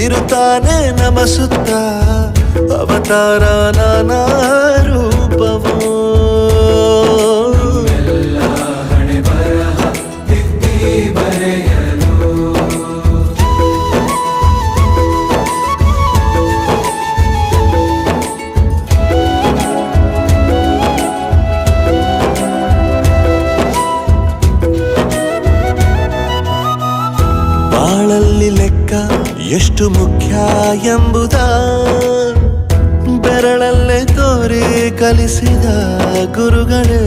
ಇರುತ್ತಾನೆ ನಮಸುತ್ತ ಅವತಾರ ನಾನಾ ರೂಪವೋ. ಬಾಳಲ್ಲಿ ಲೆಕ್ಕ ಎಷ್ಟು ಮುಖ್ಯ ಎಂಬುದ ಬೆರಳಲ್ಲೇ ತೋರಿ ಕಲಿಸಿದ ಗುರುಗಳೇ.